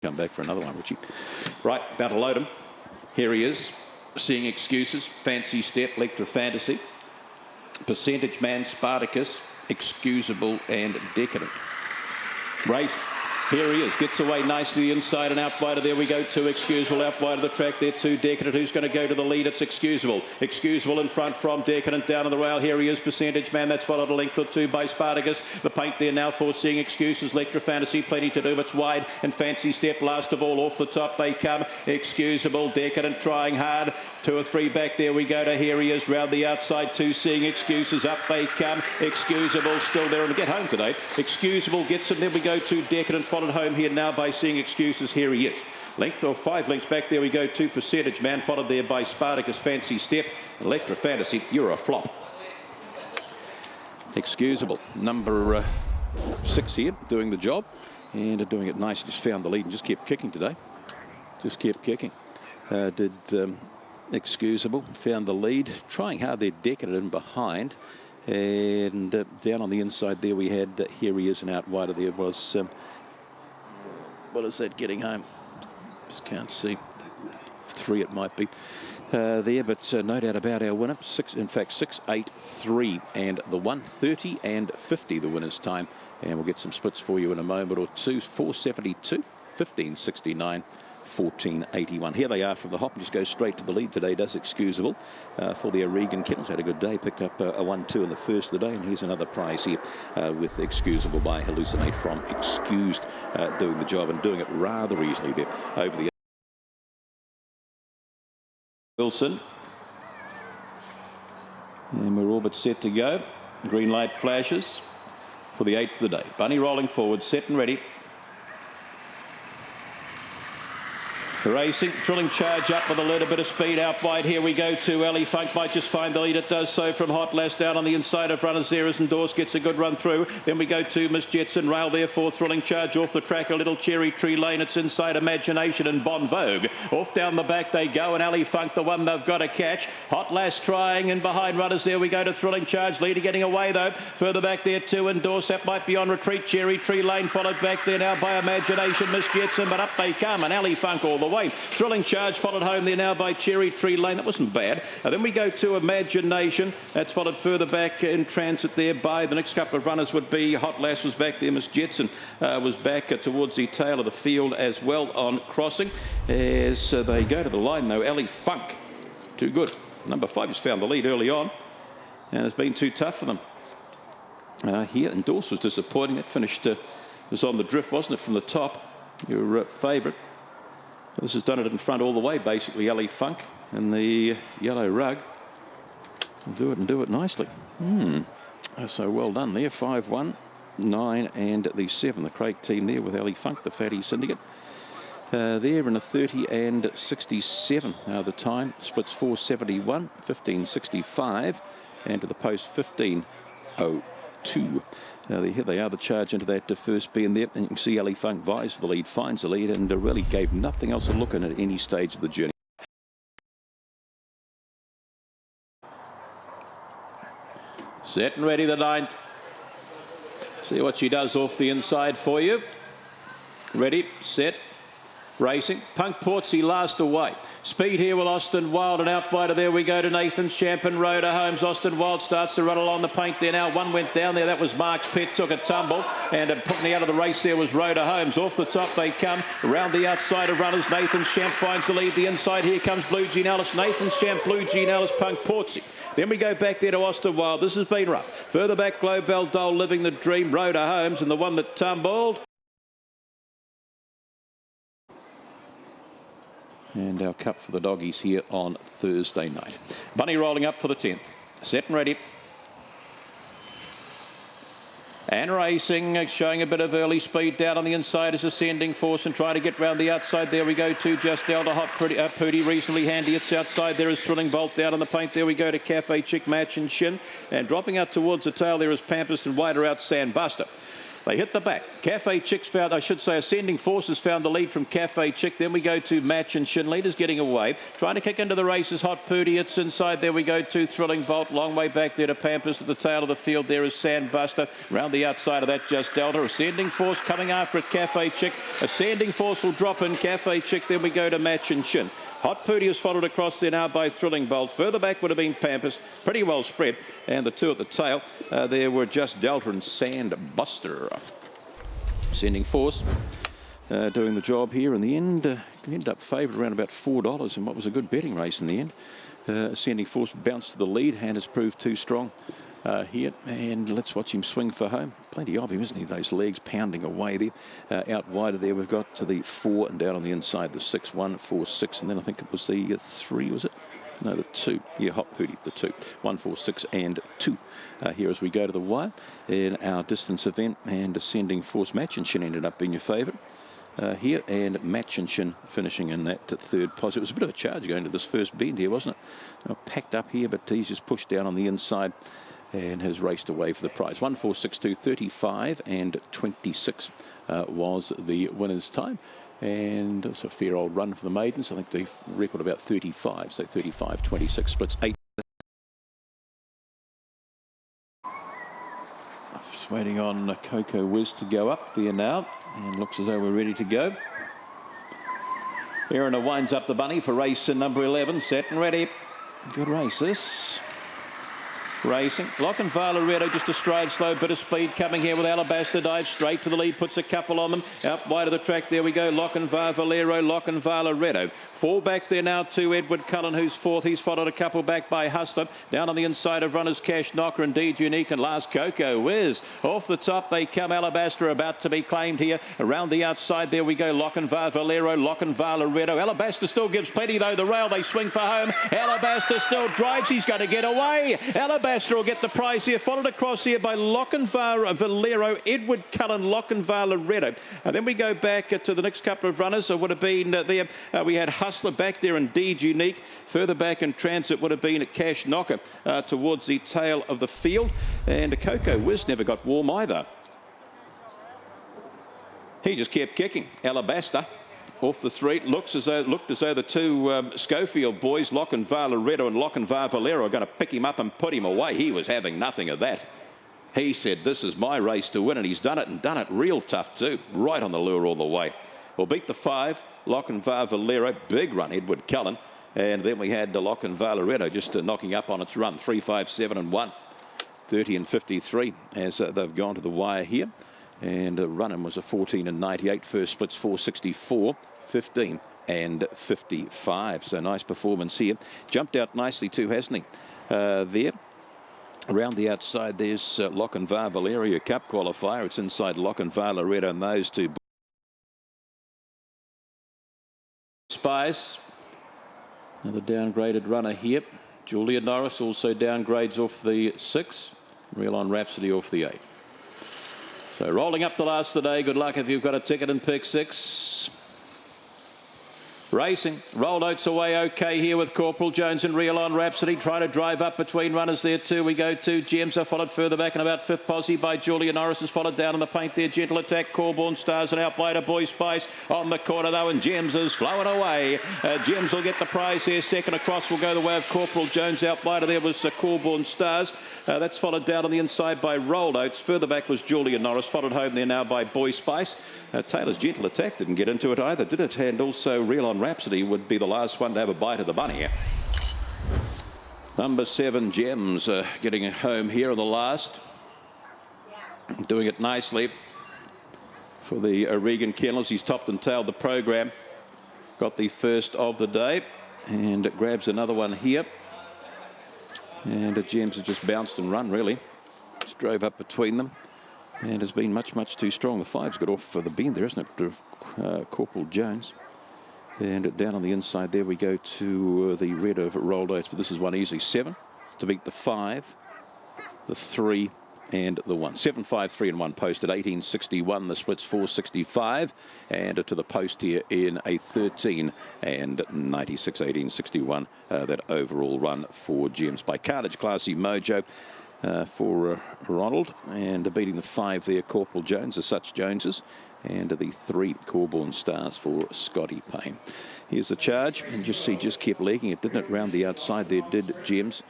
Come back for another one, Richie. Right, about to load him. Here he is. Seeing Excuses, Fancy Step, Electra Fantasy, Percentage Man, Spartacus, Excusable and Decadent. Race. Here he is, gets away nicely inside and out wide. There we go, two Excusable out wide of the track there, two Decadent. Who's going to go to the lead? It's Excusable. Excusable in front from Decadent down on the rail. Here he is, Percentage Man. That's followed a length or two by Spartacus. The paint there now for Seeing Excuses. Electra Fantasy, plenty to do. It's wide and Fancy Step last of all. Off the top they come. Excusable, Decadent trying hard. Two or three back. There we go to Here he is round the outside. Two Seeing Excuses. Up they come. Excusable still there and get home today. Excusable gets him. Then we go to Decadent, followed home here now by Seeing Excuses. Here he is. Length or 5 lengths back. There we go to Percentage Man, followed there by Spartacus, Fancy Step, Electra Fantasy. You're a flop. Excusable, number 6 here, doing the job and doing it nice. Just found the lead and just kept kicking today. Just kept kicking. Excusable, found the lead, trying hard there, Decadent in behind. And down on the inside there we had Here he is, and out wider there was what is that getting home? Just can't see. 3 it might be there, but no doubt about our winner. 6, in fact 6, 8, 3 and the 1, 30 and 50 the winner's time, and we'll get some splits for you in a moment or two. 472, 1569, 1481. Here they are from the hop and just go straight to the lead today, does Excusable. For the Regan Kennels, had a good day, picked up a 1-2 in the first of the day, and here's another prize here with Excusable by Hallucinate from Excused, doing the job and doing it rather easily there over the Wilson. And we're all but set to go. Green light flashes for the 8th of the day. Bunny rolling forward, set and ready. Racing, Thrilling Charge up with a little bit of speed out wide. Here we go to Ali Funk, might just find the lead. It does so from Hot Lass down on the inside of runners there as Endorse gets a good run through. Then we go to Miss Jetson Rail there for Thrilling Charge. Off the track a little Cherry Tree Lane. It's inside Imagination and Bon Vogue. Off down the back they go, and Ali Funk the one they've got to catch. Hot Lass trying, and behind runners there we go to Thrilling Charge. Leader getting away though. Further back there to Endorse. That might be on retreat. Cherry Tree Lane followed back there now by Imagination, Miss Jetson, but up they come, and Ali Funk all the way. Thrilling Charge followed home there now by Cherry Tree Lane. That wasn't bad. Then we go to Imagination. That's followed further back in transit there by the next couple of runners would be Hot Lass was back there. Miss Jetson was back towards the tail of the field as well on crossing. As they go to the line though, Ali Funk, too good. Number 5 just found the lead early on, and it's been too tough for them. Here, Endorse was disappointing. It finished, was on the drift, wasn't it, from the top? Your favourite. This has done it in front all the way, basically. Ali Funk and the yellow rug. And do it nicely. So well done there. 5-1, 9 and the 7. The Craig team there with Ali Funk, the Fatty Syndicate. There in a 30 and 67. The time splits 471, 1565, and to the post 1502. Here they are, the charge into that first being there, and you can see Ali Funk vies for the lead, finds the lead, and really gave nothing else a look in at any stage of the journey. Set and ready, the 9th. See what she does off the inside for you. Ready, set, racing. Punk Portsy last away. Speed here with Austin Wild, and out wider there we go to Nathan's Champion, Rhoda Holmes. Austin Wild starts to run along the paint there now. One went down there, that was Mark's Pet, took a tumble, and putting out of the race there was Rhoda Holmes. Off the top they come, around the outside of runners. Nathan's Champ finds the lead. The inside here comes Blue Jean Ellis. Nathan's Champ, Blue Jean Ellis, Punk Portsy. Then we go back there to Austin Wild. This has been rough. Further back, Global Dole, Living the Dream, Rhoda Holmes, and the one that tumbled. And our cup for the doggies here on Thursday night. Bunny rolling up for the 10th. Set and ready. And racing, showing a bit of early speed down on the inside is Ascending Force and trying to get round the outside. There we go to Just Elder Hot Pooty, reasonably handy. It's outside. There is Thrilling Bolt down on the paint. There we go to Cafe Chick, Match and Shin. And dropping out towards the tail there is Pampist and wider out Sandbuster. They hit the back. Cafe Chick's found, I should say, Ascending Force has found the lead from Cafe Chick. Then we go to Match and Shin. Leader's getting away. Trying to kick into the races. Hot Pooty. It's inside. There we go to Thrilling Bolt. Long way back there to Pampers. At the tail of the field there is Sandbuster. Round the outside of that just Delta. Ascending Force coming after it. Cafe Chick. Ascending Force will drop in. Cafe Chick. Then we go to Match and Shin. Hot Pooty is followed across there now by Thrilling Bolt. Further back would have been Pampers. Pretty well spread. And the two at the tail, there were just Delta and Sandbuster. Ascending Force doing the job here in the end. Ended up favoured around about $4 in what was a good betting race in the end. Ascending Force bounced to the lead and has proved too strong here. And let's watch him swing for home. Plenty of him, isn't he? Those legs pounding away there. Out wider there, we've got to the 4 and down on the inside, the 6, 1, 4, 6. And then I think it was the 3, was it? No, the 2. Yeah, Hot Pooty, the 2. 1, 4, 6 and 2. Here as we go to the wire in our distance event, and Ascending Force. Match and Shin ended up being your favourite here, and Match and Shin finishing in that third position. It was a bit of a charge going to this first bend here, wasn't it? Packed up here, but he's just pushed down on the inside and has raced away for the prize. 1, 4, 6, 2, 35 and 26 was the winner's time. And it's a fair old run for the maidens. I think the record about 35, so 35, 26 splits 8. Just waiting on Coco Wiz to go up there now, and looks as though we're ready to go. Erina winds up the bunny for race number 11, set and ready. Good race this. Racing. Lochinvar Loretto just a stride slow, bit of speed coming here with Alabaster. Dives straight to the lead, puts a couple on them. Out wide of the track, there we go. Lochinvar Valero, Lochinvar Loretto. 4 back there now to Edward Cullen, who's 4th. He's followed a couple back by Hustler. Down on the inside of runners, Cash Knocker, Indeed Unique, and last Coco Wiz. Off the top, they come. Alabaster about to be claimed here. Around the outside, there we go. Lochinvar Valero, Lochinvar Loretto. Alabaster still gives plenty, though. The rail, they swing for home. Alabaster still drives. He's going to get away. Alabaster will get the prize here. Followed across here by Lochinvar Valero, Edward Cullen, Lochinvar Loretto. And then we go back to the next couple of runners. It would have been there. We had Hustler back there, Indeed Unique. Further back in transit would have been a Cash Knocker towards the tail of the field. And a Coco Wiz never got warm either. He just kept kicking. Alabaster off the 3. Looked as though the two Schofield boys, Lochinvar Loretto and Lochinvar Valero, are going to pick him up and put him away. He was having nothing of that. He said, this is my race to win, and he's done it, and done it real tough too. Right on the lure all the way. We'll beat the 5, Lochinvar Valero. Big run, Edward Cullen. And then we had Lochinvar Loretto just knocking up on its run. 3, 5, 7 and 1. 30 and 53 as they've gone to the wire here. And running was a 14 and 98. First splits 464, 15 and 55. So nice performance here. Jumped out nicely too, hasn't he? There. Around the outside, there's Lochinvar Valero Cup qualifier. It's inside Lochinvar Loretto and those two. Spice, another downgraded runner here. Julia Norris also downgrades off the 6. Real On Rhapsody off the 8. So rolling up the last of the day. Good luck if you've got a ticket in pick 6. Racing. Roll Oats away okay here with Corporal Jones and Real On Rhapsody. Trying to drive up between runners there too. We go to Gems. Are followed further back in about 5th posse by Julia Norris. Is followed down in the paint there. Gentle Attack, Corborn Stars, and out by a Boy Spice on the corner though. And Gems is flowing away. Gems will get the prize here. Second across will go the way of Corporal Jones. Out by there was Corborn Stars. That's followed down on the inside by Rolled Oats. Further back was Julia Norris. Followed home there now by Boy Spice. Taylor's Gentle Attack didn't get into it either, did it? And also Real On Rhapsody would be the last one to have a bite of the bunny. Number 7, Gems, getting it home here in the last. Doing it nicely for the Regan Kennels. He's topped and tailed the program. Got the first of the day. And it grabs another one here. And Gems has just bounced and run, really. Just drove up between them. And has been much, much too strong. The 5's got off for the bend there, isn't it? Corporal Jones. And down on the inside there we go to the red of Rolled Oats. But this is one easy. 7 to beat the 5, the 3 and the 1. 7, 5, 3 and 1 posted. 1861. The splits 465. And to the post here in a 13 and 96. 1861. That overall run for Gems by Cartage Classy Mojo. for Ronald, and beating the 5 there, Corporal Jones, the Such Joneses, and the 3 Corborn Stars for Scotty Payne. Here's the charge, and just kept leaking it, didn't it? Round the outside there did Gems.